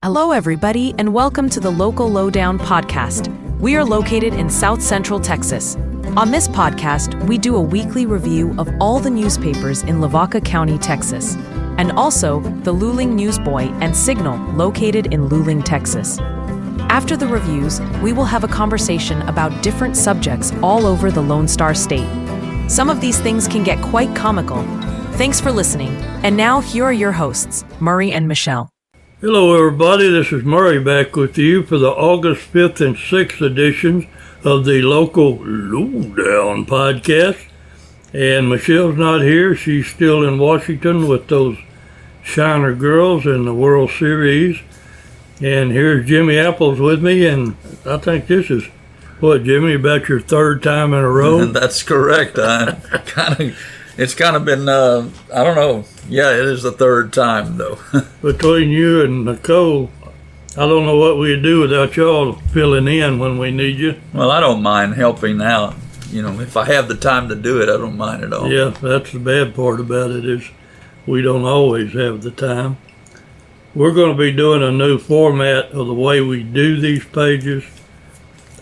Hello, everybody, and welcome to the Local Lowdown podcast. We are located in South Central Texas. On this podcast, we do a weekly review of all the newspapers in Lavaca County, Texas, and also the Luling Newsboy and Signal located in Luling, Texas. After the reviews, we will have a conversation about different subjects all over the Lone Star State. Some of these things can get quite comical. Thanks for listening. And now, here are your hosts, Murray and Michelle. Hello everybody, this is Murray back with you for the August 5th and 6th editions of the Local Lowdown podcast. And Michelle's not here, she's still in Washington with those Shiner girls in the World Series. And here's Jimmy Apples with me, and I think this is, what, Jimmy, about your third time in a row? That's correct. It's kind of been, I don't know. Yeah, it is the third time, though. Between you and Nicole, I don't know what we'd do without y'all filling in when we need you. Well, I don't mind helping out. You know, if I have the time to do it, I don't mind at all. Yeah, that's the bad part about it is we don't always have the time. We're going to be doing a new format of the way we do these pages,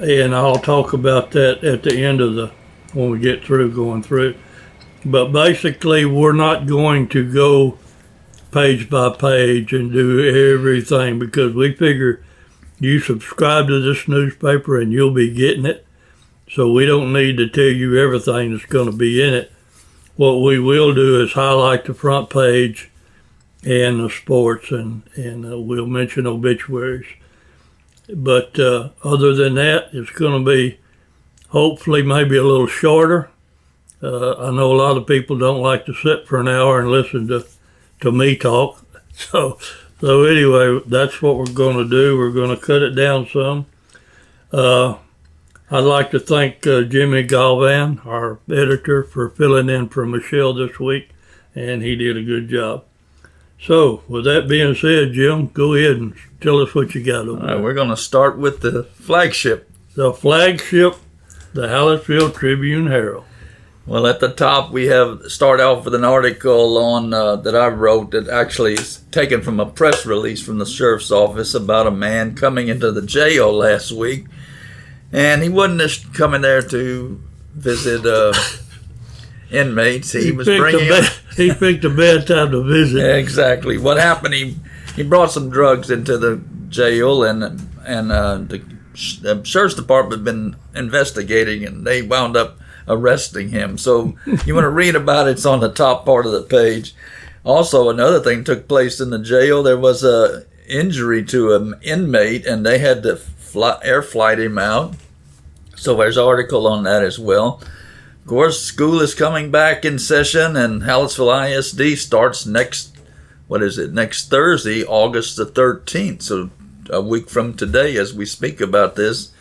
and I'll talk about that at the end of when we get through going through it. But basically, we're not going to go page by page and do everything because we figure you subscribe to this newspaper and you'll be getting it. So we don't need to tell you everything that's going to be in it. What we will do is highlight the front page and the sports, and we'll mention obituaries. But other than that, it's going to be hopefully maybe a little shorter. I know a lot of people don't like to sit for an hour and listen to me talk. So anyway, that's what we're going to do. We're going to cut it down some. I'd like to thank Jimmy Galvan, our editor, for filling in for Michelle this week, and he did a good job. So with that being said, Jim, go ahead and tell us what you got over there. We're going to start with the flagship. The flagship, the Hallettsville Tribune-Herald. Well, at the top, we start off with an article on that I wrote that actually is taken from a press release from the sheriff's office about a man coming into the jail last week. And he wasn't just coming there to visit inmates. He picked a bad time to visit. Exactly. What happened, he brought some drugs into the jail, and the sheriff's department had been investigating, and they wound up arresting him. So you want to read about it, it's on the top part of the page. Also, another thing took place in the jail. There was a injury to an inmate, and they had to air flight him out. So there's an article on that as well. Of course, school is coming back in session, and Hallettsville ISD starts next Thursday, August the 13th. So a week from today as we speak about this.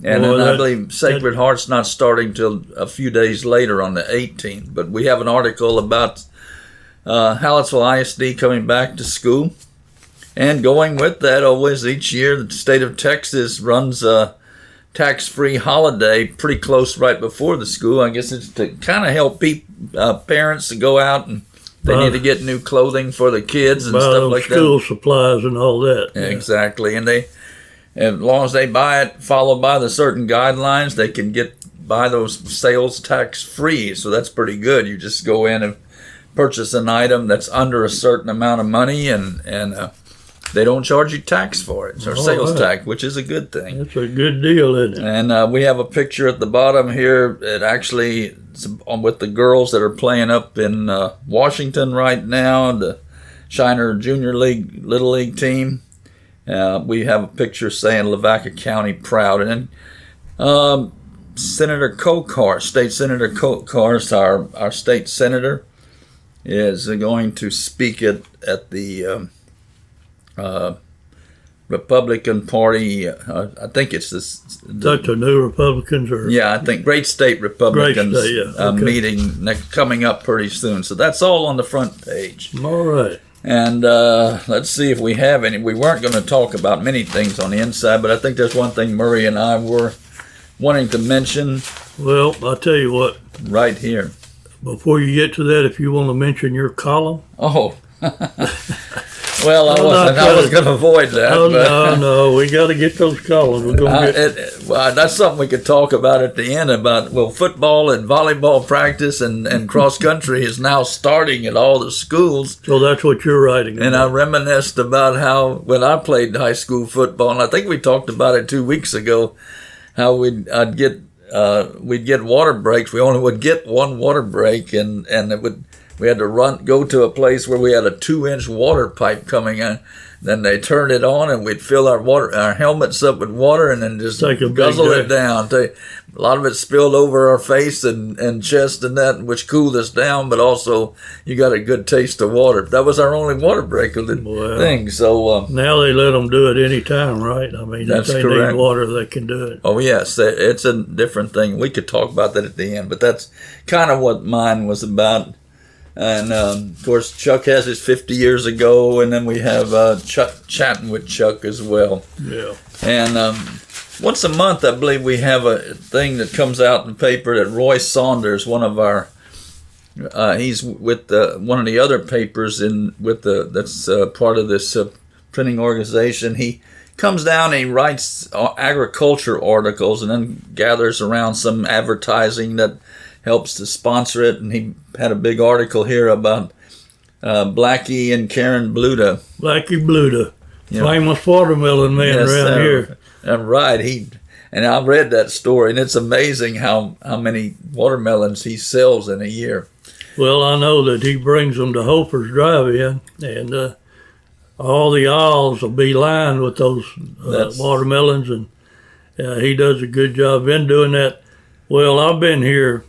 And then I believe Sacred Heart's not starting till a few days later on the 18th. But we have an article about Hallettsville ISD coming back to school. And going with that, always each year, the state of Texas runs a tax-free holiday pretty close right before the school. I guess it's to kind of help parents to go out and they need to get new clothing for the kids and stuff like that. School supplies and all that. Yeah. Exactly. And as long as they buy it, followed by the certain guidelines, they can buy those sales tax free. So that's pretty good. You just go in and purchase an item that's under a certain amount of money, and they don't charge you tax for it, or sales tax, which is a good thing. That's a good deal, isn't it? And we have a picture at the bottom here that actually with the girls that are playing up in Washington right now, the Shiner Junior League Little League team. We have a picture saying Lavaca County proud. And then Senator Kokar, State Senator Kokar, our state senator, is going to speak at the Republican Party. I think it's this. That's the New Republicans? Yeah, I think Great State Republicans Okay. Meeting coming up pretty soon. So that's all on the front page. All right. And let's see if we have any. We weren't going to talk about many things on the inside, but I think there's one thing Murray and I were wanting to mention. Well, I'll tell you what. Right here. Before you get to that, if you want to mention your column. Oh. Well, I was going to avoid that. Oh, but no, we got to get those callers. We're gonna get... well, that's something we could talk about at the end about, football and volleyball practice and cross country is now starting at all the schools. So that's what you're writing about. And I reminisced about how when I played high school football, and I think we talked about it 2 weeks ago, how we'd get water breaks. We only would get one water break, and we had to go to a place where we had a 2-inch water pipe coming in. Then they turned it on, and we'd fill our helmets up with water, and then just guzzle it down. A lot of it spilled over our face and chest and that, which cooled us down. But also, you got a good taste of water. That was our only water break thing. So now they let them do it anytime, right? I mean, that's if they correct. need water, they can do it. Oh yes, it's a different thing. We could talk about that at the end, but that's kind of what mine was about. And, of course, Chuck has his 50 years ago, and then we have Chuck chatting with Chuck as well. Yeah. And once a month, I believe we have a thing that comes out in the paper that Roy Saunders, one of our, he's with one of the other papers that's part of this printing organization. He comes down and he writes agriculture articles and then gathers around some advertising that helps to sponsor it, and he had a big article here about Blackie and Karen Bluda. Blackie Bluda, famous watermelon man around here. Right. And I read that story, and it's amazing how many watermelons he sells in a year. Well, I know that he brings them to Hoper's Drive-In, and all the aisles will be lined with those watermelons, and he does a good job in doing that. Well, I've been here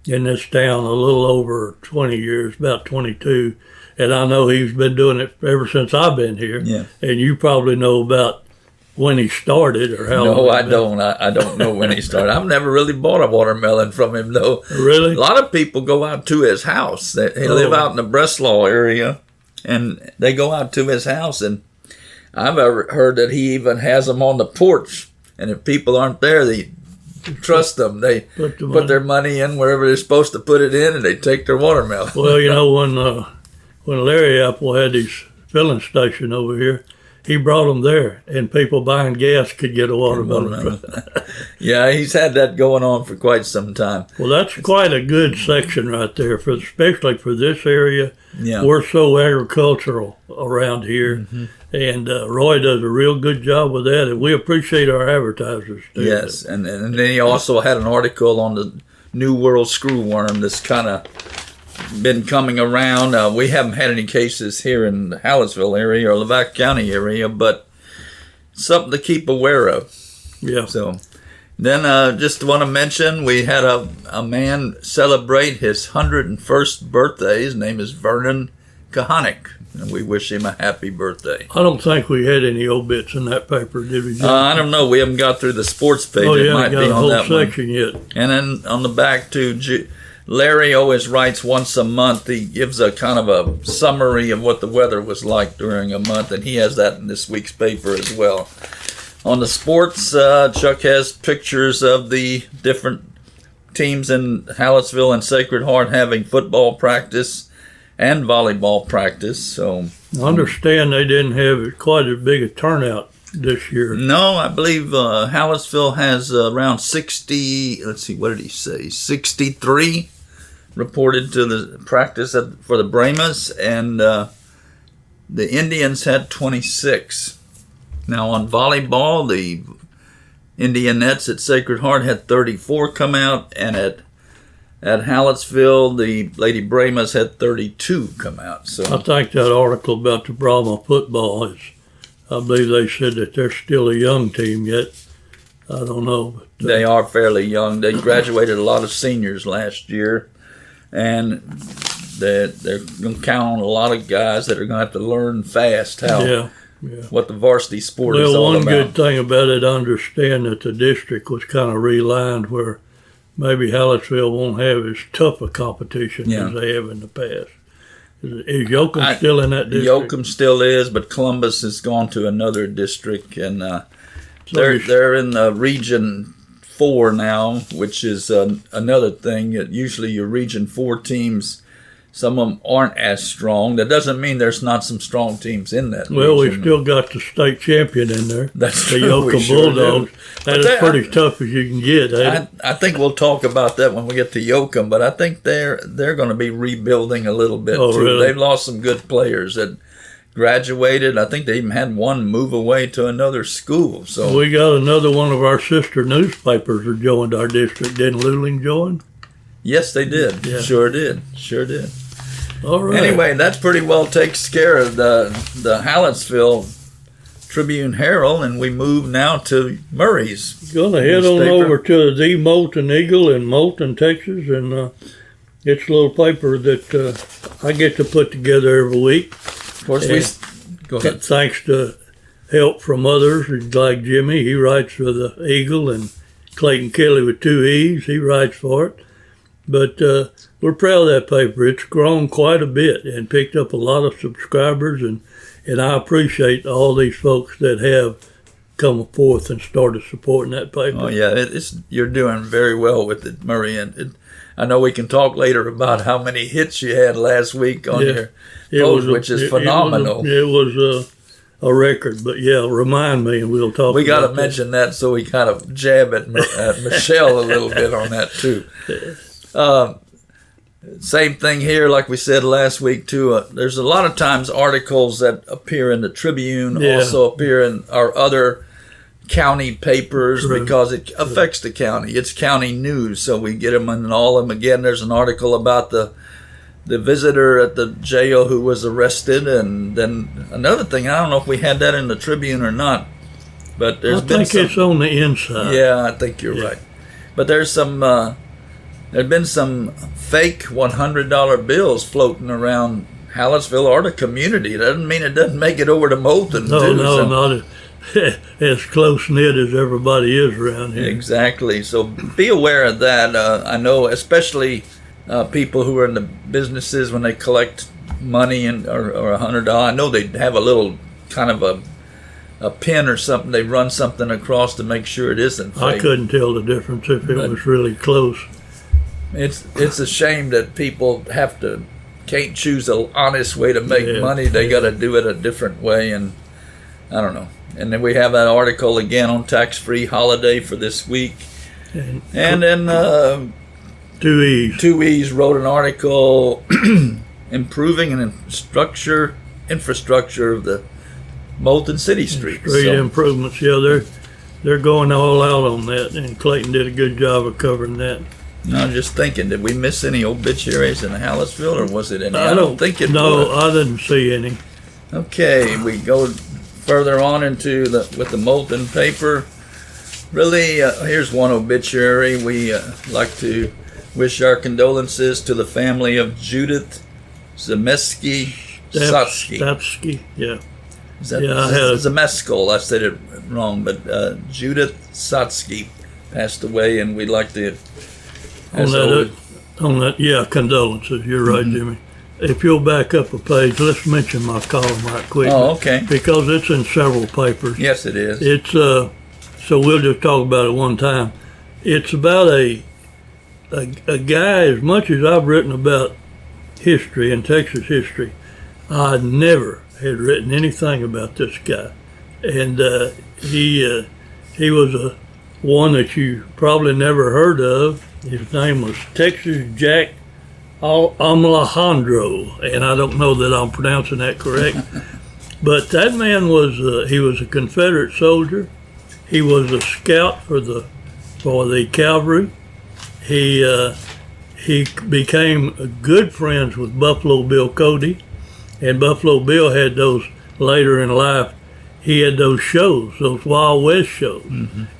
in this town a little over 20 years, about 22, and I know he's been doing it ever since I've been here. Yeah. And you probably know about when he started or how long. No, I don't. I don't know when he started. I've never really bought a watermelon from him, though. Really? A lot of people go out to his house. They live out in the Breslau area, and they go out to his house, and I've heard that he even has them on the porch, and if people aren't there, they trust them. They put their money in wherever they're supposed to put it in, and they take their watermelon. Well, when Larry Apple had his filling station over here, he brought them there, and people buying gas could get a watermelon. Yeah, he's had that going on for quite some time. Well, that's quite a good section right there, especially for this area. Yeah. We're so agricultural around here, Mm-hmm. and Roy does a real good job with that, and we appreciate our advertisers too. Yes, and then he also had an article on the New World screwworm that's kind of been coming around. We haven't had any cases here in the Hallettsville area or Lavaca County area, but something to keep aware of. Yeah. So then just want to mention we had a man celebrate his 101st birthday. His name is Vernon Kahanik, and we wish him a happy birthday. I don't think we had any obits in that paper, did we, Jim? I don't know. We haven't got through the sports page. Oh, yeah, it might got be a on whole that section one. yet. And then on the back too, Larry always writes once a month. He gives a kind of a summary of what the weather was like during a month, and he has that in this week's paper as well. On the sports, Chuck has pictures of the different teams in Hallettsville and Sacred Heart having football practice and volleyball practice. So I understand they didn't have quite as big a turnout this year. No, I believe Hallettsville has around 60. Let's see, what did he say? 63 reported to the practice for the Brahmas, and the Indians had 26. Now on volleyball, the Indianettes at Sacred Heart had 34 come out, and at Hallettsville, the Lady Brahmas had 32 come out. So I think that article about the Brahma football is, I believe they said that they're still a young team yet. I don't know. But, they are fairly young. They graduated a lot of seniors last year, and they're going to count on a lot of guys that are going to have to learn fast what the varsity sport is all well, one about. good thing about it, I understand that the district was kind of realigned where maybe Hallettsville won't have as tough a competition as they have in the past. Is Yoakum still in that district? Yoakum still is, but Columbus has gone to another district, and they're in the Region 4 now, which is another thing. Usually your Region 4 teams some of them aren't as strong. That doesn't mean there's not some strong teams in that. Well, region. we've still got the state champion in there. That's the true, Yoakum we sure Bulldogs. do. That is pretty tough as you can get. I think we'll talk about that when we get to Yoakum, but I think they're going to be rebuilding a little bit too. Really? They've lost some good players that graduated. I think they even had one move away to another school. So we got another one of our sister newspapers that joined our district. Didn't Luling join? yes, they did. Yeah. Sure did. All right. Anyway, that pretty well takes care of the Hallettsville Tribune Herald, and we move now to Murray's. Gonna head on newspaper. over to the Moulton Eagle in Moulton, Texas, and it's a little paper that I get to put together every week. Of course, go ahead. Thanks to help from others like Jimmy. He writes for the Eagle, and Clayton Kelly with 2 E's. He writes for it. But we're proud of that paper. It's grown quite a bit and picked up a lot of subscribers, and I appreciate all these folks that have come forth and started supporting that paper. Oh yeah, you're doing very well with it, Murray. And I know we can talk later about how many hits you had last week on your post, which is phenomenal. It was a record, but yeah, remind me and we'll talk. We got to about mention that so we kind of jab at Michelle a little bit on that too. Same thing here, like we said last week too. There's a lot of times articles that appear in the Tribune also appear in our other county papers because it affects the county. It's county news, so we get them in all of them. Again, there's an article about the visitor at the jail who was arrested, and then another thing, I don't know if we had that in the Tribune or not, but there's been some. I think it's on the inside. Yeah, I think you're right. But there's some. There've been some fake $100 bills floating around Hallettsville or the community. That doesn't mean it doesn't make it over to Moulton. No, too, no, so. not as close knit as everybody is around here. Exactly. So be aware of that. I know, especially people who are in the businesses when they collect money or $100. I know they have a little kind of a pin or something. They run something across to make sure it isn't fake. I couldn't tell the difference if it was really close. It's a shame that people can't choose an honest way to make money. They got to do it a different way, and I don't know. And then we have that article again on tax-free holiday for this week. And then 2 E's. 2 E's wrote an article improving an infrastructure of the Moulton City Streets. Street improvements, yeah, they're going all out on that, and Clayton did a good job of covering that. I'm just thinking, did we miss any obituaries in Hallettsville, or was it any? I don't think it. No, I didn't see any. Okay, we go further on into with the Moulton paper. Really, here's one obituary. We like to wish our condolences to the family of Judith Zemeski Satsky. Satsky, yeah. Is that Zemeskal? I said it wrong, but Judith Satsky passed away, and we'd like to. Condolences. You're right, Jimmy. If you'll back up a page, let's mention my column right quick. Oh, okay. Because it's in several papers. Yes, it is. It's so we'll just talk about it one time. It's about a guy. As much as I've written about history and Texas history, I never had written anything about this guy, and he was one that you probably never heard of. His name was Texas Jack Alejandro, and I don't know that I'm pronouncing that correct. But that man was he was a Confederate soldier. He was a scout for the cavalry. He became good friends with Buffalo Bill Cody, and Buffalo Bill had those later in life. He had those shows, those Wild West shows,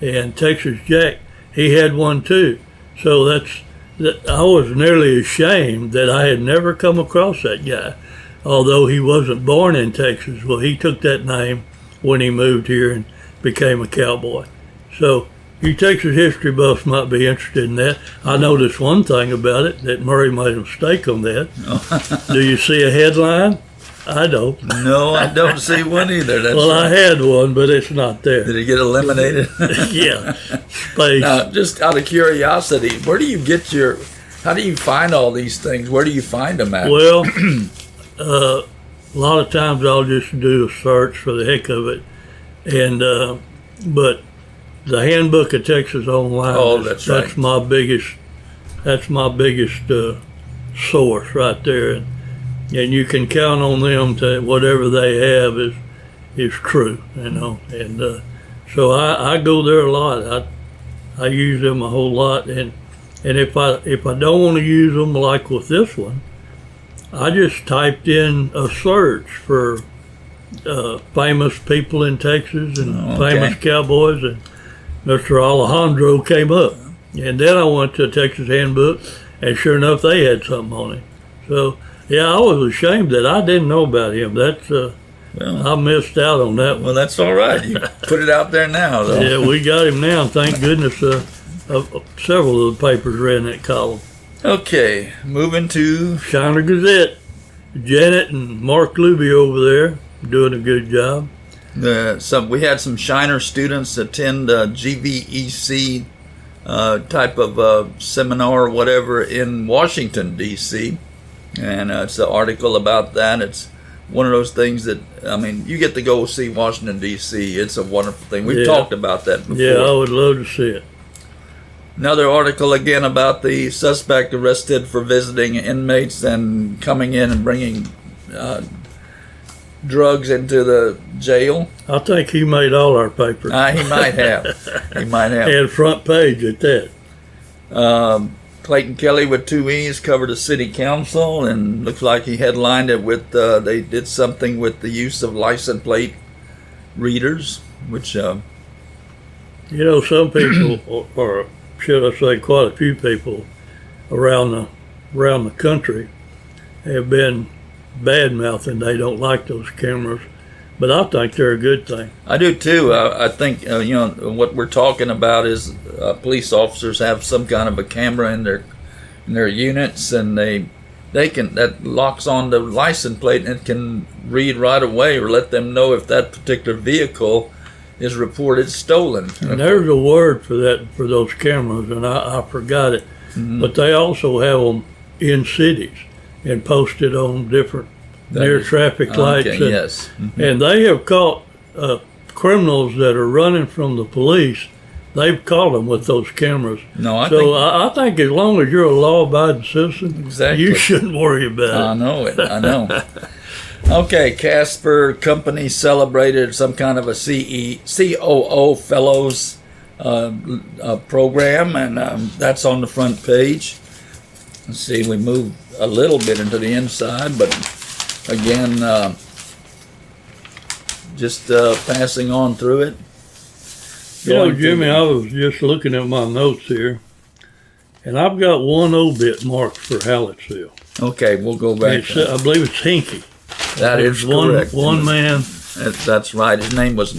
and Texas Jack, he had one too. So I was nearly ashamed that I had never come across that guy, although he wasn't born in Texas. Well, he took that name when he moved here and became a cowboy. So you Texas history buffs might be interested in that. I noticed one thing about it, that Murray made a mistake on that. Do you see a headline? I don't. No, I don't see one either. That's well, right. I had one, but it's not there. Did it get eliminated? Yeah. Space. Now, just out of curiosity, where do you get How do you find all these things? Where do you find them at? Well, a lot of times I'll just do a search for the heck of it, and but the Handbook of Texas Online. Oh, that's right. That's my biggest source right there, and you can count on them to whatever they have is true, and so I go there a lot. I use them a whole lot, and if I don't want to use them like with this one, I just typed in a search for famous people in Texas and famous cowboys, and Mr. Alejandro came up, and then I went to Texas Handbook, and sure enough, they had something on him. So yeah, I was ashamed that I didn't know about him. That's I missed out on that one. Well, that's all right. You put it out there now, though. Yeah, we got him now. Thank goodness. Several of the papers ran that column. Okay, moving to Shiner Gazette. Janet and Mark Luby over there doing a good job. we had some Shiner students attend a GVEC type of seminar or whatever in Washington, D.C., and it's an article about that. It's one of those things that, I mean, you get to go see Washington, D.C. It's a wonderful thing. We've talked about that before. Yeah, I would love to see it. Another article again about the suspect arrested for visiting inmates and coming in and bringing drugs into the jail. I think he made all our papers. He might have. He might have. And front page at that. Clayton Kelly with 2 E's covered a city council, and looks like he headlined it with they did something with the use of license plate readers, which some people, or should I say quite a few people around the country have been bad-mouthing. They don't like those cameras, but I think they're a good thing. I do too. I think what we're talking about is police officers have some kind of a camera in their units, and they can, that locks on the license plate and it can read right away or let them know if that particular vehicle is reported stolen. And there's a word for that, for those cameras, and I forgot it. Mm-hmm. But they also have them in cities and posted on different near traffic lights. Okay, yes. Mm-hmm. And they have caught criminals that are running from the police. They've caught them with those cameras. I think as long as you're a law-abiding citizen, you shouldn't worry about it. I know it. I know. Okay, Casper Company celebrated some kind of a COO Fellows program, and that's on the front page. Let's see, we moved a little bit into the inside, but again, just passing on through it. Jimmy, I was just looking at my notes here, and I've got one obit marked for Hallettsville. Okay, we'll go back. I believe it's Hinkie. That is correct. One man. That's right. His name was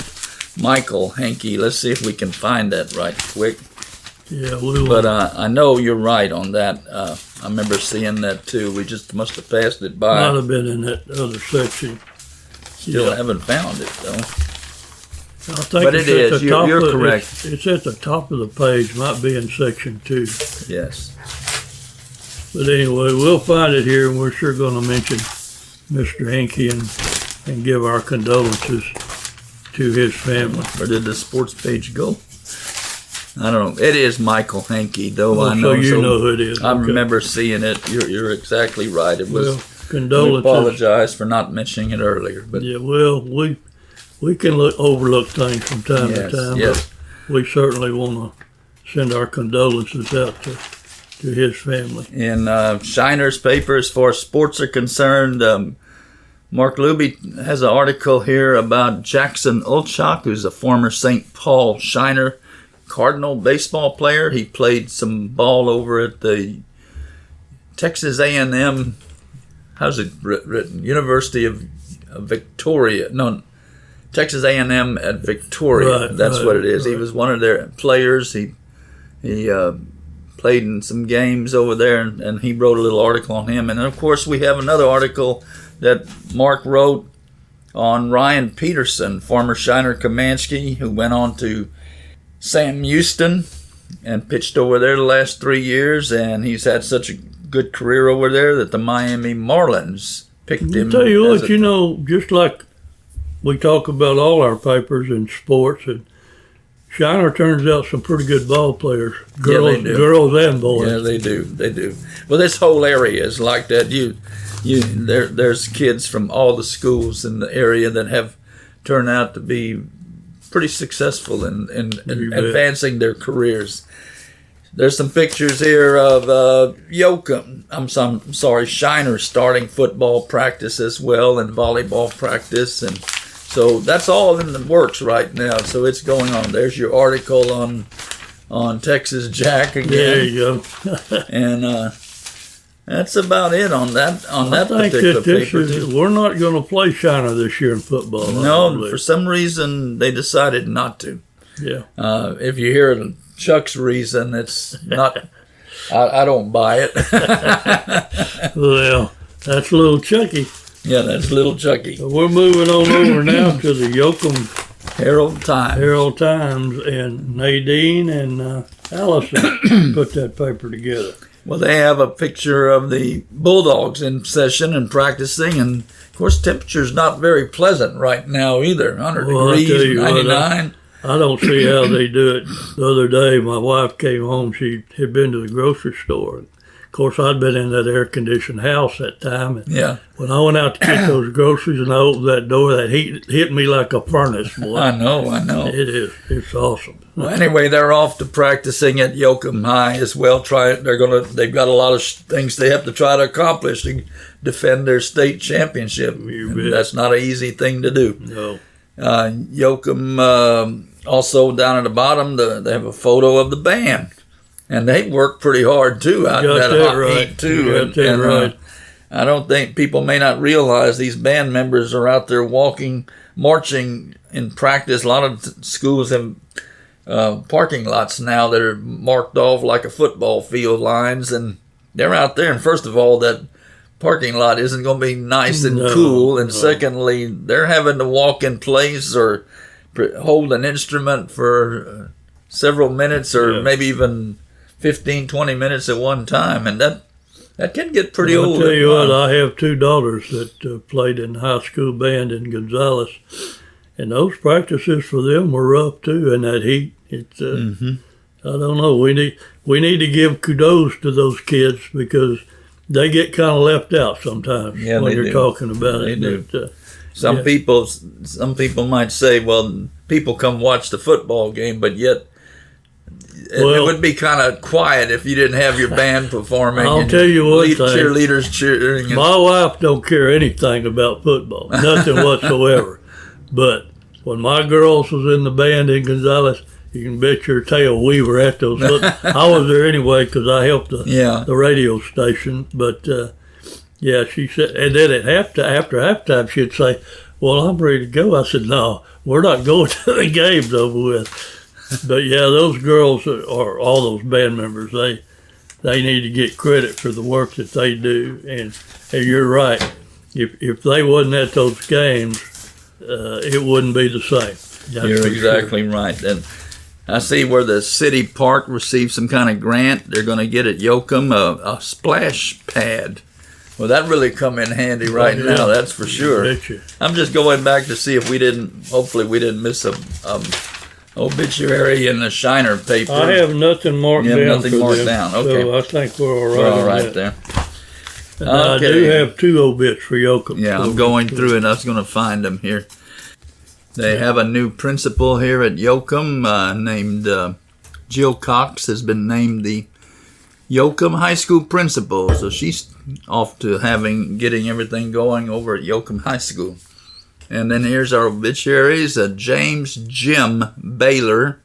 Michael Hankey. Let's see if we can find that right quick. Yeah, we will. But I know you're right on that. I remember seeing that too. We just must have passed it by. Might have been in that other section. Still haven't found it though. I think but it is. You're correct. It's at the top of the page. Might be in section 2. Yes. But anyway, we'll find it here, and we're sure going to mention Mr. Hankey and give our condolences to his family. Where did the sports page go? I don't know. It is Michael Hankey, though. Well, I know. So you know who it is. I remember seeing it. You're exactly right. It was. Well, condolences. We apologize for not mentioning it earlier, but yeah, well, we can overlook things from time to time. Yes. But we certainly want to send our condolences out to his family. In Shiner's paper, as far as sports are concerned, Mark Luby has an article here about Jackson Olchak, who's a former St. Paul Shiner Cardinal baseball player. He played some ball over at the Texas A&M, how's it written? University of Victoria. No, Texas A&M at Victoria. Right, That's what it is. Right. He was one of their players. He played in some games over there, and he wrote a little article on him. And, of course, we have another article that Mark wrote on Ryan Peterson, former Shiner Comanche, who went on to Sam Houston and pitched over there the last 3 years, and he's had such a good career over there that the Miami Marlins picked him. I'll tell you as what, a- just like we talk about all our papers in sports, and Shiner turns out some pretty good ball players, they do. girls and boys. Yeah, they do. Well, this whole area is like that. There's kids from all the schools in the area that have turned out to be pretty successful in You bet. advancing their careers. There's some pictures here of Shiner starting football practice as well and volleyball practice, and so that's all in the works right now. So it's going on. There's your article on Texas Jack again. There you go. And that's about it on that I think particular that paper. we're not going to play Shiner this year in football. I No, believe. for some reason they decided not to. Yeah. If you hear Chuck's reason, it's not. I don't buy it. Well, that's a little Chucky. Yeah, that's little Chucky. So we're moving on over now to the Yoakum Herald Times. Herald Times, and Nadine and Allison put that paper together. Well, they have a picture of the Bulldogs in session and practicing, and of course, temperature's not very pleasant right now either. 100 Well, I tell degrees, you what, 99. I don't see how they do it. The other day, my wife came home. She had been to the grocery store. Of course, I'd been in that air-conditioned house that time. And Yeah, when I went out to get those groceries and I opened that door, that heat hit me like a furnace, boy. I know. It is. It's awesome. Well, anyway, they're off to practicing at Yoakum High as well. They've got a lot of things they have to try to accomplish to defend their state championship. You And bet. that's not an easy thing to do. No. Yoakum, also down at the bottom, they have a photo of the band, and they work pretty hard too out in Got that that hot right. heat too. You got that right. I don't think people may not realize these band members are out there marching in practice. A lot of schools have parking lots now that are marked off like a football field lines, and they're out there. And first of all, that parking lot isn't going to be nice and No, cool. And no. secondly, they're having to walk in place or hold an instrument for several minutes or Yeah. maybe even 15, 20 minutes at one time. And that can get pretty I'll old. tell you at what, once. I have two daughters that played in high school band in Gonzales, and those practices for them were rough too in that heat. It's I don't know. We need to give kudos to those kids because they get kind of left out sometimes Yeah, when they you're do. talking about They it. do. But, Some yeah. people might say, well, people come watch the football game, but yet it Well- would be kind of quiet if you didn't have your band performing. I'll and tell you one thing. cheerleaders cheering. And, My wife don't care anything about football, nothing whatsoever. But when my girls was in the band in Gonzales, you can bet your tail we were at those. I was there anyway because I helped Yeah. the radio station. But yeah, she said, and then after halftime, she'd say, "Well, I'm ready to go." I said, "No, we're not going to the game's over with." But yeah, those girls or all those band members, they need to get credit for the work that they do. And you're right. If they wasn't at those games, it wouldn't be the same. That's You're for exactly right. And I see where the city park received some kind of grant. They're going to get at Yoakum a splash pad. Well, that really come in handy right yeah. now. That's for sure. Betcha. I'm just going back to see if hopefully we didn't miss a obituary in the Shiner paper. I have nothing marked You have down nothing for marked them, down. Okay. so I think we're all right. We're all on right that. there. And I do Okay. have two obits for Yoakum. Yeah, so I'm going through and I was going to find them here. They have a new principal here at Yoakum named Jill Cox has been named the Yoakum High School principal. So she's off to getting everything going over at Yoakum High School. And then here's our obituaries: James Jim Baylor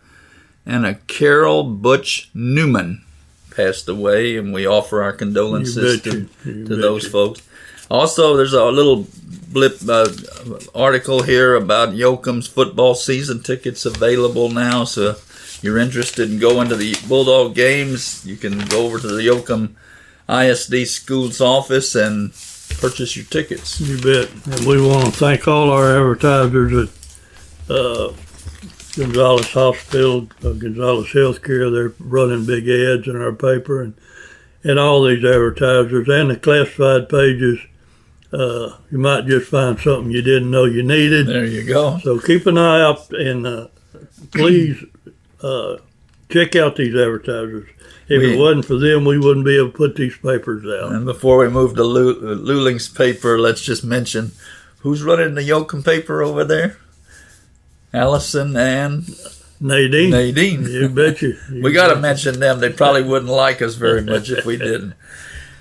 and a Carol Butch Newman passed away, and we offer our condolences You to betcha. those folks. Also, there's a little blip article here about Yoakum's football season tickets available now. So if you're interested in going to the Bulldog games, you can go over to the Yoakum ISD Schools office and purchase your tickets. You bet. And we want to thank all our advertisers that Gonzales Hospital, Gonzales Healthcare, they're running big ads in our paper, and all these advertisers and the classified pages. You might just find something you didn't know you needed. There you go. So keep an eye out, and please check out these advertisers. If it wasn't for them, we wouldn't be able to put these papers out. And before we move to Luling's paper, let's just mention who's running the Yoakum paper over there. Allison and Nadine. You betcha. We got to mention them. They probably wouldn't like us very much if we didn't.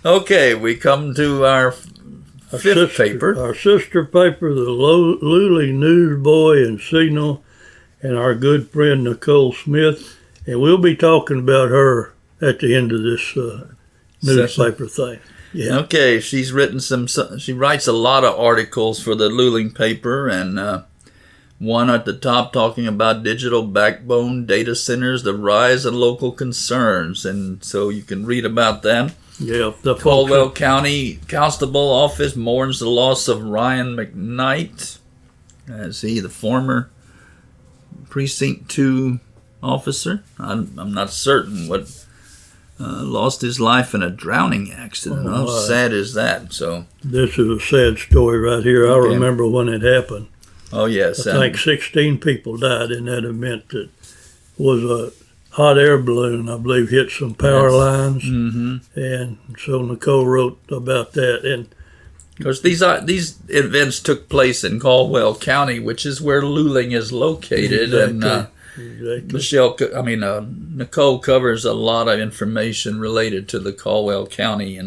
Okay, we come to our fifth paper. Our sister paper, the Luling Newsboy and Signal, and our good friend Nicole Smith. And we'll be talking about her at the end of this newspaper thing. Yeah. Okay, she's written she writes a lot of articles for the Luling paper, and one at the top talking about digital backbone data centers, the rise of local concerns. And so you can read about that. Yeah. The Caldwell County Constable Office mourns the loss of Ryan McKnight, as he, the former Precinct 2 officer. I'm not certain what lost his life in a drowning accident. How sad is that? So this is a sad story right here. I remember when it happened. Oh, yes. I think 16 people died in that event. That was a hot air balloon, I believe, hit some power lines. Mm-hmm. And so Nicole wrote about that. And because these events took place in Caldwell County, which is where Luling is located. Exactly. And Nicole covers a lot of information related to the Caldwell County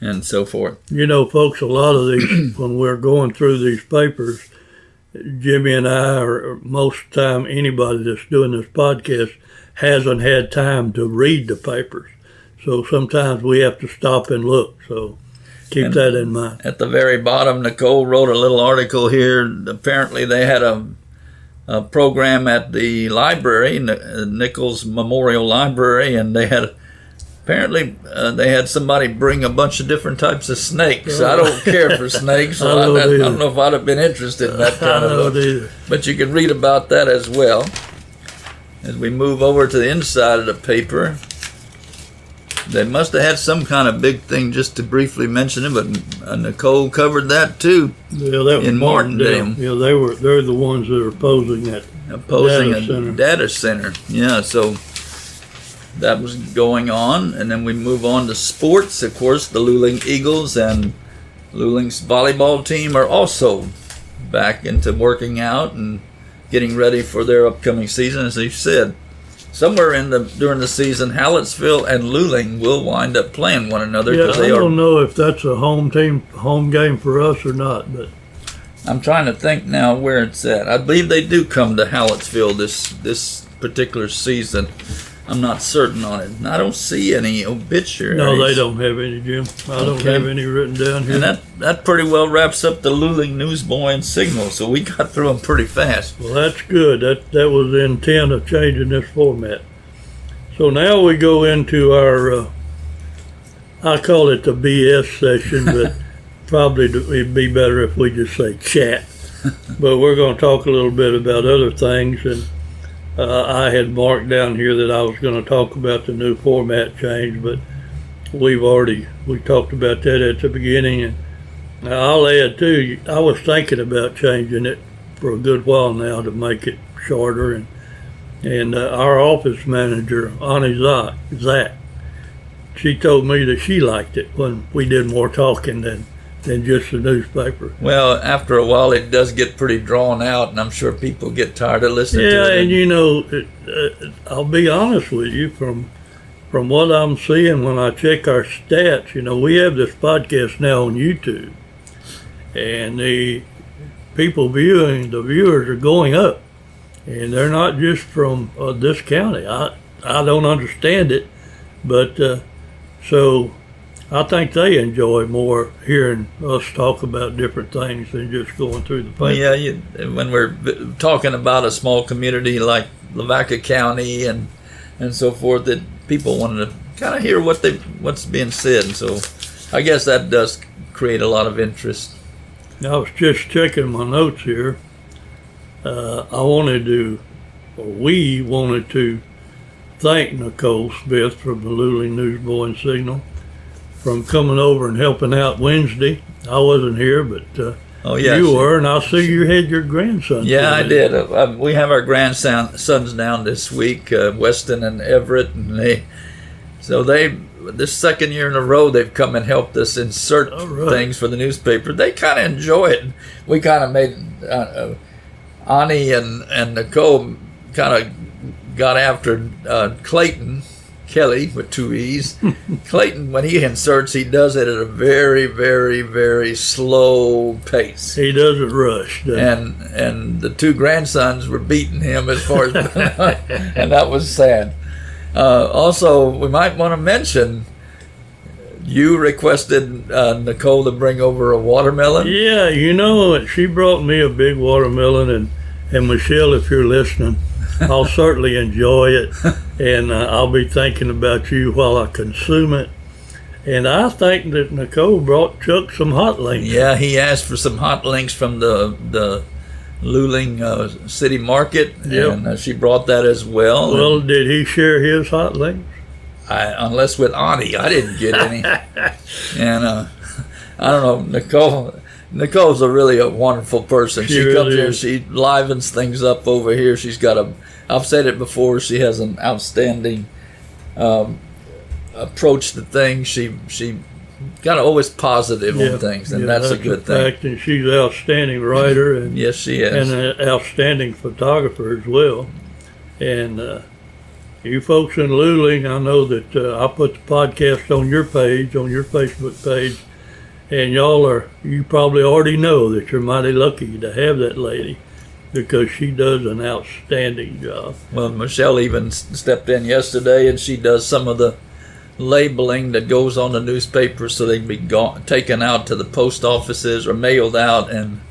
and so forth. You know, folks, a lot of these, when we're going through these papers, Jimmy and I, or most of the time anybody that's doing this podcast, hasn't had time to read the papers. So sometimes we have to stop and look. So keep that in mind. At the very bottom, Nicole wrote a little article here. Apparently they had a program at the library, Nichols Memorial Library, and they had they had somebody bring a bunch of different types of snakes. I don't care for snakes, so I don't know if I'd have been interested in that kind of book. But you can read about that as well. As we move over to the inside of the paper, they must have had some kind of big thing, just to briefly mention it, but Nicole covered that too. Yeah, that was in Martindale. Yeah, they're the ones that are opposing that. Data center. Yeah, so that was going on, and then we move on to sports. Of course, the Luling Eagles and Luling's volleyball team are also back into working out and getting ready for their upcoming season. As you said, somewhere during the season, Hallettsville and Luling will wind up playing one another. Yeah, I don't know if that's a home game for us or not, but I'm trying to think now where it's at. I believe they do come to Hallettsville this particular season. I'm not certain on it. And I don't see any obituaries. No, they don't have any, Jim. I don't have any written down here. And that pretty well wraps up the Luling Newsboy and Signal, so we got through them pretty fast. Well, that's good. That was the intent of changing this format. So now we go into our, I call it the BS session, but probably it'd be better if we just say chat. But we're going to talk a little bit about other things, and I had marked down here that I was going to talk about the new format change, but we talked about that at the beginning. And I'll add too, I was thinking about changing it for a good while now to make it shorter. And our office manager, Annie Zach, she told me that she liked it when we did more talking than just the newspaper. Well, after a while, it does get pretty drawn out, and I'm sure people get tired of listening to it. Yeah, and you know, I'll be honest with you, from what I'm seeing when I check our stats, you know, we have this podcast now on YouTube, and the viewers are going up, and they're not just from this county. I don't understand it, but so I think they enjoy more hearing us talk about different things than just going through the paper. Well, yeah, when we're talking about a small community like Lavaca County and so forth, that people want to kind of hear what's being said. So I guess that does create a lot of interest. I was just checking my notes here. I wanted to we wanted to thank Nicole Smith from the Luling Newsboy and Signal from coming over and helping out Wednesday. I wasn't here, but you were, and I see you had your grandson. Yeah, I did. We have our grandsons down this week, Weston and Everett, and this second year in a row they've come and helped us insert things for the newspaper. They kind of enjoy it. We kind of made Ani and Nicole kind of got after Clayton Kelly with 2 E's. Clayton, when he inserts, he does it at a very, very, very slow pace. He doesn't rush. And the 2 grandsons were beating him as far as, and that was sad. Also, we might want to mention, you requested Nicole to bring over a watermelon. Yeah, she brought me a big watermelon, and Michelle, if you're listening, I'll certainly enjoy it, and I'll be thinking about you while I consume it. And I think that Nicole brought Chuck some hot links. Yeah, he asked for some hot links from the Luling City Market, and she brought that as well. Well, did he share his hot links? Unless with Ani, I didn't get any. And I don't know, Nicole's really a wonderful person. She really comes here, she livens things up over here. She's got I've said it before, she has an outstanding approach to things. She got always positive on things, and that's a good thing. And she's an outstanding writer, and yes, she is, and an outstanding photographer as well. And you folks in Luling, I know that I put the podcast on your page, on your Facebook page, and you probably already know that you're mighty lucky to have that lady, because she does an outstanding job. Well, Michelle even stepped in yesterday, and she does some of the labeling that goes on the newspaper so they can be taken out to the post offices or mailed out. And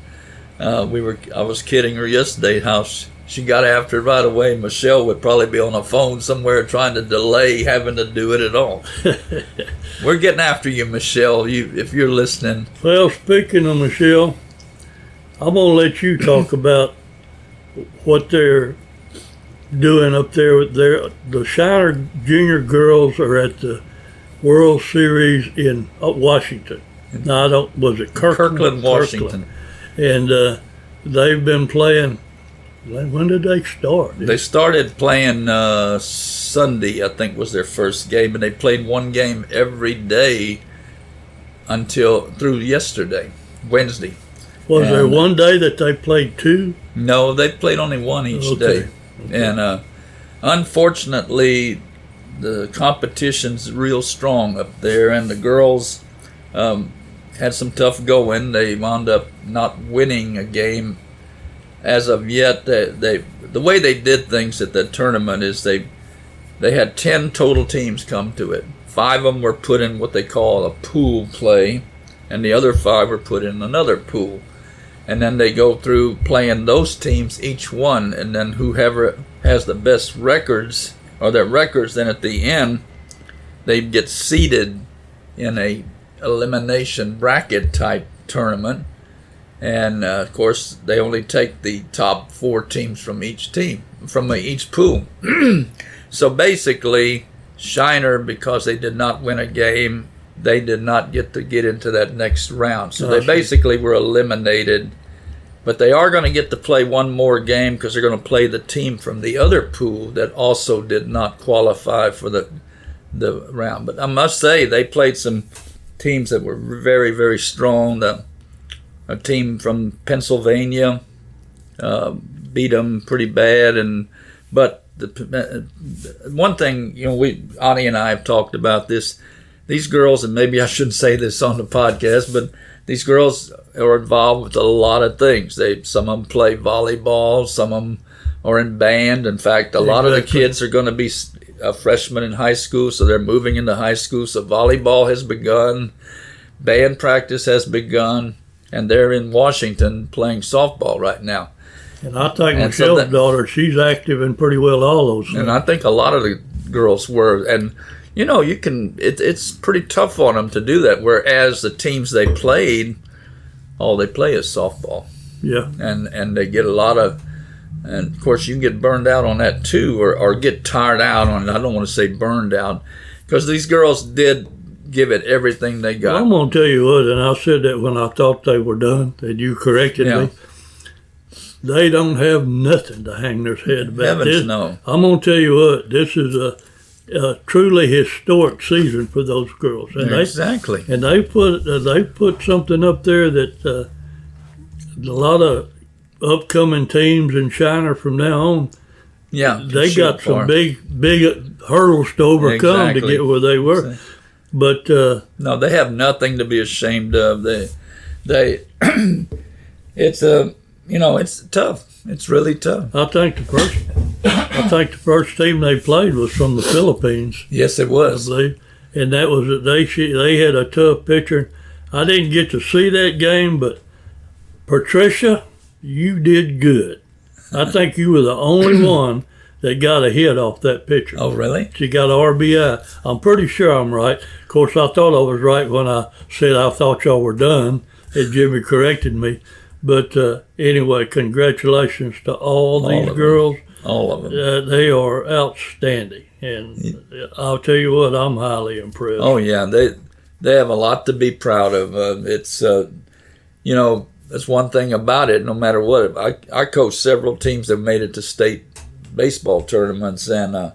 I was kidding her yesterday how she got after it right away. Michelle would probably be on a phone somewhere trying to delay having to do it at all. We're getting after you, Michelle, if you're listening. Well, speaking of Michelle, I'm going to let you talk about what they're doing up there with the Shiner Junior girls are at the World Series in Washington. No, was it Kirkland, Washington? And they've been playing. When did they start? They started playing Sunday, I think, was their first game, and they played one game every day through yesterday, Wednesday. Was there one day that they played 2? No, they played only one each day. Okay. And unfortunately, the competition's real strong up there, and the girls had some tough going. They wound up not winning a game as of yet. The way they did things at the tournament is they had 10 total teams come to it. 5 of them were put in what they call a pool play, and the other 5 were put in another pool. And then they go through playing those teams, each one, and then whoever has the best records, or their records, then at the end, they get seeded in a elimination bracket type tournament. And of course, they only take the top 4 teams from each pool. So basically, Shiner, because they did not win a game, they did not get into that next round. So they basically were eliminated. But they are going to get to play one more game, because they're going to play the team from the other pool that also did not qualify for the round. But I must say, they played some teams that were very, very strong. A team from Pennsylvania beat them pretty bad. But one thing, Ani and I have talked about this. These girls, and maybe I shouldn't say this on the podcast, but these girls are involved with a lot of things. Some of them play volleyball, some of them are in band. In fact, a lot of the kids are going to be freshmen in high school, so they're moving into high school. So volleyball has begun, band practice has begun, and they're in Washington playing softball right now. And I think Michelle's daughter, she's active in pretty well all those things. And I think a lot of the girls were. And it's pretty tough on them to do that. Whereas the teams they played, all they play is softball. Yeah. And they get a lot of And of course, you can get burned out on that too, or get tired out on it. I don't want to say burned out, because these girls did give it everything they got. Well, I'm going to tell you what, and I said that when I thought they were done, and you corrected me. They don't have nothing to hang their head about. Heavens, no. I'm going to tell you what, this is a truly historic season for those girls. And Exactly. They put something up there that a lot of upcoming teams in China from now on, they got some big hurdles to overcome to get where they were. But no, they have nothing to be ashamed of. They it's tough. It's really tough. I think the first team they played was from the Philippines. Yes, it was. I believe. And that was they had a tough pitcher. I didn't get to see that game, but Patricia, you did good. I think you were the only one that got a hit off that pitcher. Oh, really? She got an RBI. I'm pretty sure I'm right. Of course, I thought I was right when I said I thought y'all were done, and Jimmy corrected me. But anyway, congratulations to all these girls. All of them. They are outstanding. And I'll tell you what, I'm highly impressed. Oh, yeah. They have a lot to be proud of. It's, that's one thing about it, no matter what. I coached several teams that made it to state baseball tournaments, and I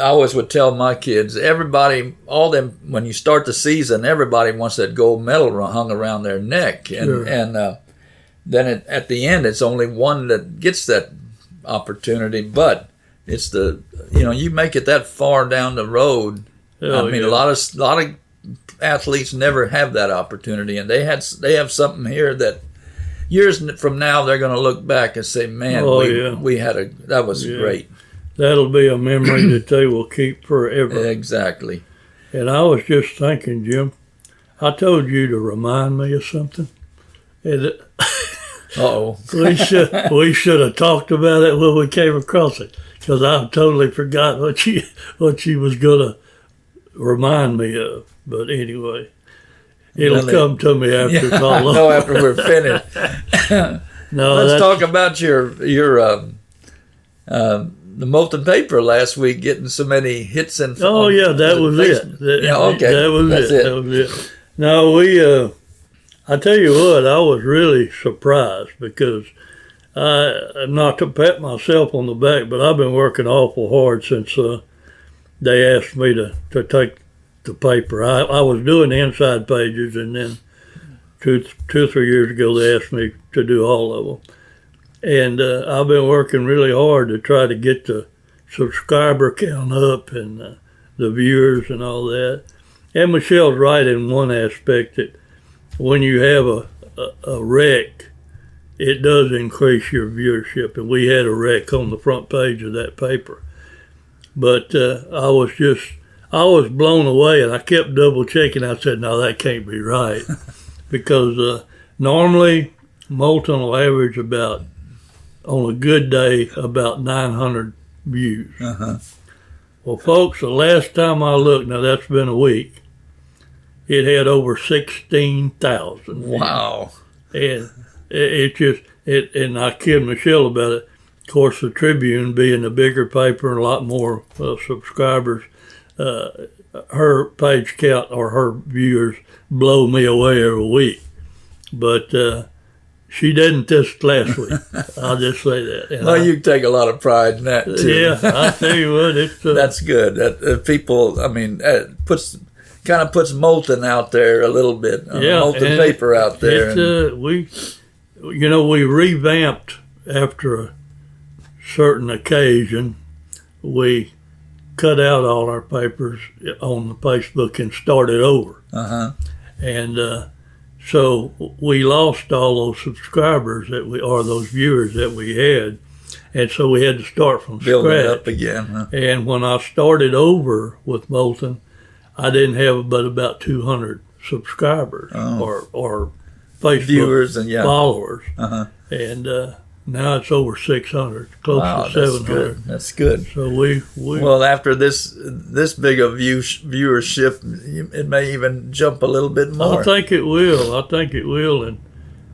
always would tell my kids, everybody, all them, when you start the season, everybody wants that gold medal hung around their neck, and then at the end, it's only one that gets that opportunity. But it's you make it that far down the road. A lot of athletes never have that opportunity, and they have something here that years from now they're going to look back and say, "Man, that was great." That'll be a memory that they will keep forever. Exactly. And I was just thinking, Jim, I told you to remind me of something. And we should have talked about it when we came across it, because I totally forgot what she was going to remind me of. But anyway, it'll come to me after it's all over. No, after we're finished. Let's talk about your the Moulton paper last week getting so many hits and that was it. That was it. No, I tell you what, I was really surprised, because not to pat myself on the back, but I've been working awful hard since they asked me to take the paper. I was doing the inside pages, and then two or 3 years ago they asked me to do all of them. And I've been working really hard to try to get the subscriber count up and the viewers and all that. And Michelle's right in one aspect, that when you have a wreck, it does increase your viewership. And we had a wreck on the front page of that paper. But I was blown away, and I kept double checking. I said, no, that can't be right. Because normally Moulton will average about, on a good day, about 900 views. Well, folks, the last time I looked, now that's been a week, it had over 16,000. Wow. And and I kid Michelle about it. Of course, the Tribune being the bigger paper and a lot more subscribers, her page count or her viewers blow me away every week. But she didn't this last week. I'll just say that. And you take a lot of pride in that too. Yeah, I tell you what, it's that's good. That people, I mean, puts Moulton out there a little bit. Moulton paper out there. We revamped after a certain occasion. We cut out all our papers on the Facebook and started over. And so we lost all those subscribers those viewers that we had, and so we had to start from Build scratch. It up again. And when I started over with Moulton, I didn't have but about 200 subscribers or Facebook viewers and followers, and now it's over 600, close to 700. That's good. So we well, after this big of viewership, it may even jump a little bit more. I think it will,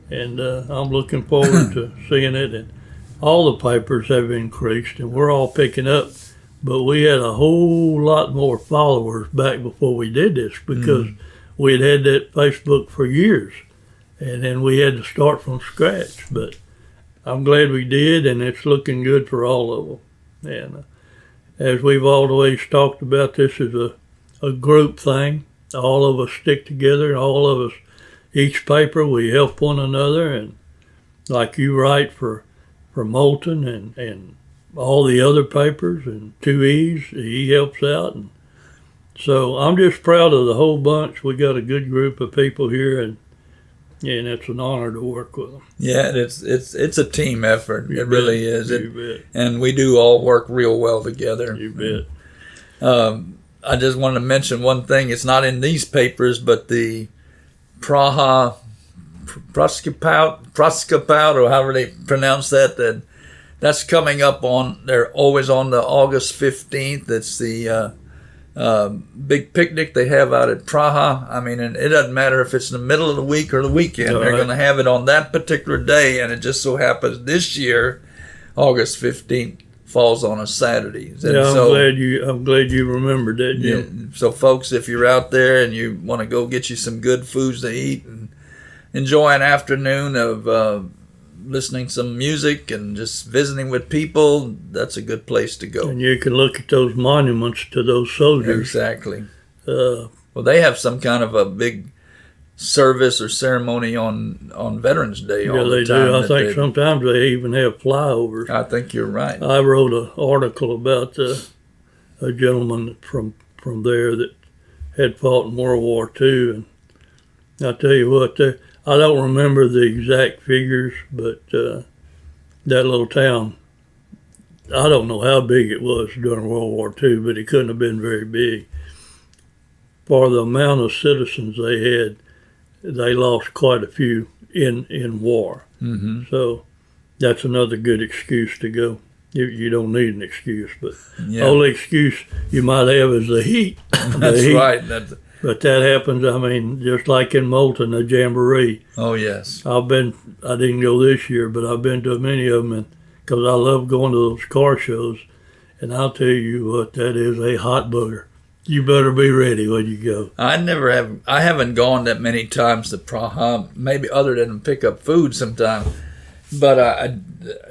and I'm looking forward to seeing it. all the papers have increased, and we're all picking up. But we had a whole lot more followers back before we did this because we had that Facebook for years, and then we had to start from scratch. But I'm glad we did, and it's looking good for all of them. And as we've always talked about, this is a group thing. All of us stick together, and all of us, each paper, we help one another. And like you write for Moulton and all the other papers and 2E's, he helps out. And so I'm just proud of the whole bunch. We got a good group of people here, and it's an honor to work with them. Yeah, it's a team effort. You it bet. Really is. You bet. And we do all work real well together. You bet. I just wanted to mention one thing. It's not in these papers, but the Praha Proskopout, or however they pronounce that's coming up they're always on the August 15th. It's the big picnic they have out at Praha. I mean, and it doesn't matter if it's in the middle of the week or the weekend. All They're right. going to have it on that particular day, and it just so happens this year, August 15th, falls on a Saturday. And Yeah, so, I'm glad you remembered that, yeah, Jim. so folks, if you're out there and you want to go get you some good foods to eat and enjoy an afternoon of listening to some music and just visiting with people, that's a good place to go. And you can look at those monuments to those soldiers. Exactly. Uh, Well, they have some kind of a big service or ceremony on Veterans Day all yeah, the they time. do. I think sometimes they even have flyovers. I think you're right. I wrote an article about a gentleman from there that had fought in World War II, and I tell you what, I don't remember the exact figures, but that little town, I don't know how big it was during World War II, but it couldn't have been very big. For the amount of citizens they had, they lost quite a few in war. Mm-hmm. So that's another good excuse to go. You don't need an excuse, but Yeah. the only excuse you might have is the heat. That's right. But that happens, I mean, just like in Moulton, the Jamboree. Oh, yes. I didn't go this year, but I've been to many of them because I love going to those car shows. And I'll tell you what, that is a hot booger. You better be ready when you go. I haven't gone that many times to Praha, maybe other than pick up food sometime. But I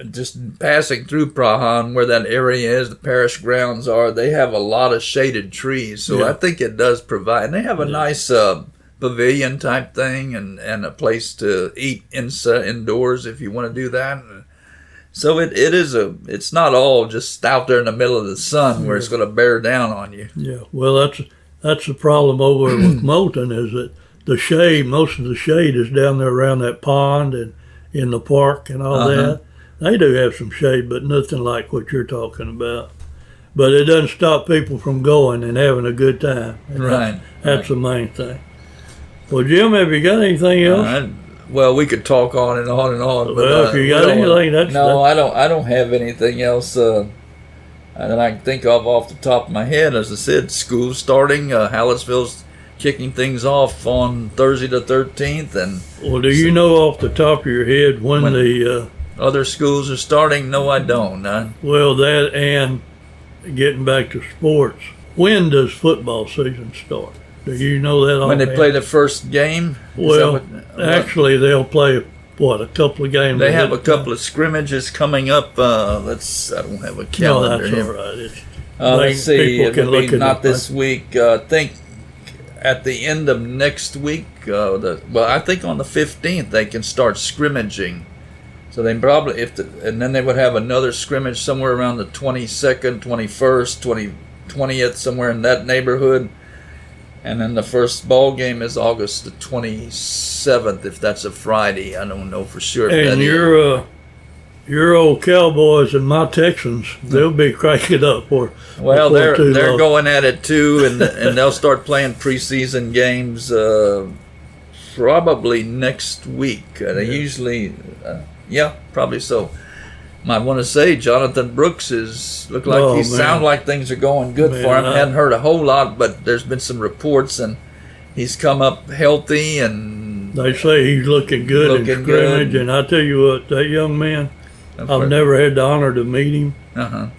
just passing through Praha and where that area is, the parish grounds are, they have a lot of shaded trees. So Yeah. I think it does provide. And they have a nice pavilion type thing and a place to eat indoors if you want to do that. So it's not all just out there in the middle of the sun where it's going to bear down on you. Yeah, well, that's the problem over with Moulton is that the shade, most of the shade is down there around that pond and in the park and all that. They do have some shade, but nothing like what you're talking about. But it doesn't stop people from going and having a good time. And Right. That's the main thing. Well, Jim, have you got anything else? Well, we could talk on and on and on. Well, if you got anything, I don't have anything else that I can think of off the top of my head. As I said, school's starting. Hallettsville's kicking things off on Thursday the 13th, and Well, do you know off the top of your head when the other schools are starting? No, I don't. well, that and getting back to sports, when does football season start? Do you know that? When they offhand? play the first game? Well, actually, they'll play a couple of games. They have a couple of scrimmages coming up. I don't have a No, calendar that's here. all right. It's, Let's see. people It can will look be at not it. this week. I think at the end of next week. I think on the 15th they can start scrimmaging. So they probably and then they would have another scrimmage somewhere around the 22nd, 21st, 20th, somewhere in that neighborhood. And then the first ball game is August the 27th, if that's a Friday. I don't know for sure. and your old Cowboys and my Texans, they'll be cranking up for. Well, before too they're long. going at it too, and they'll start playing preseason games probably next week. They usually, probably so. I want to say Jonathan Brooks look like sound like things are going good for him. I hadn't heard a whole lot, but there's been some reports, and he's come up healthy, and They say he's looking good in Looking scrimmage, good. and I tell you what, that young man, I've never had the honor to meet him,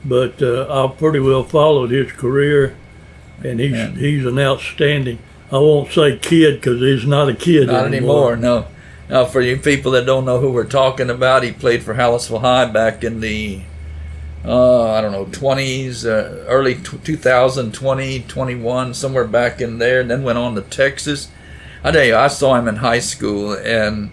but I've pretty well followed his career, and he's an outstanding. I won't say kid because he's not a kid Not anymore. No. Now, for you people that don't know who we're talking about, he played for Hallisville High back in the, 20s, early 2020, 21, somewhere back in there, and then went on to Texas. I tell you, I saw him in high school, and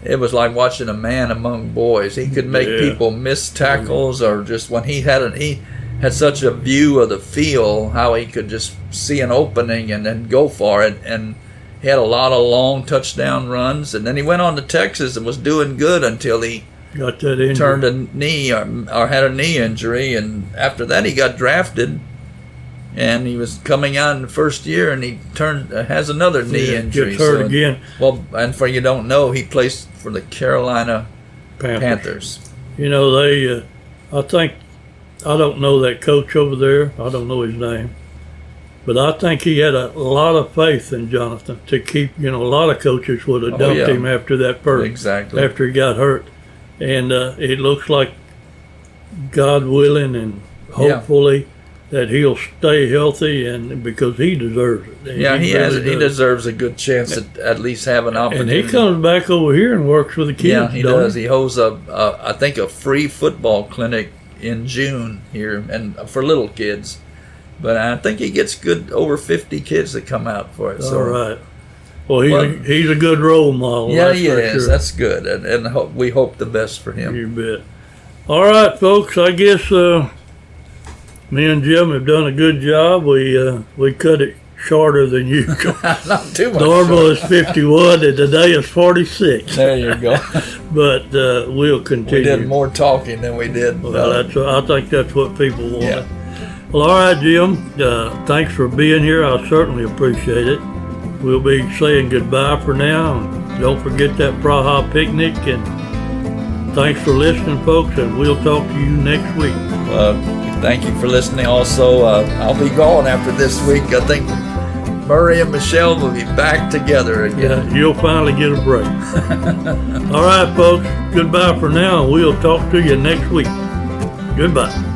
it was like watching a man among boys. He could make people miss tackles, or just when he had such a view of the field, how he could just see an opening and then go for it. And he had a lot of long touchdown runs. And then he went on to Texas and was doing good until he got that injury. Turned a knee or had a knee injury. And after that, he got drafted. And he was coming out in the first year, and he has another knee injury. Gets hurt again. Well, and for you don't know, he plays for the Carolina Panthers. You know, I don't know that coach over there. I don't know his name. But I think he had a lot of faith in Jonathan to keep, a lot of coaches would have dumped him after that first. Exactly. After he got hurt. And it looks like, God willing and hopefully, that he'll stay healthy, and because he deserves it. He deserves a good chance at least have an opportunity. And he comes back over here and works with the kids. Yeah, he does. He holds I think a free football clinic in June here, and for little kids. But I think he gets over 50 kids that come out for it. So. All right. Well, he's a good role model. Yeah, he is. Sure. That's good, and we hope the best for him. You bet. All right, folks. I guess me and Jim have done a good job. We cut it shorter than usual. Not too much. Normal is 51, and today is 46. There you go. But we'll continue. We did more talking than we did. Well, I think that's what people want. Yeah. Well, all right, Jim. Thanks for being here. I certainly appreciate it. We'll be saying goodbye for now. And don't forget that Praha picnic. And thanks for listening, folks. And we'll talk to you next week. Thank you for listening. Also, I'll be gone after this week. I think Murray and Michelle will be back together again. Yeah, you'll finally get a break. All right, folks. Goodbye for now. And we'll talk to you next week. Goodbye.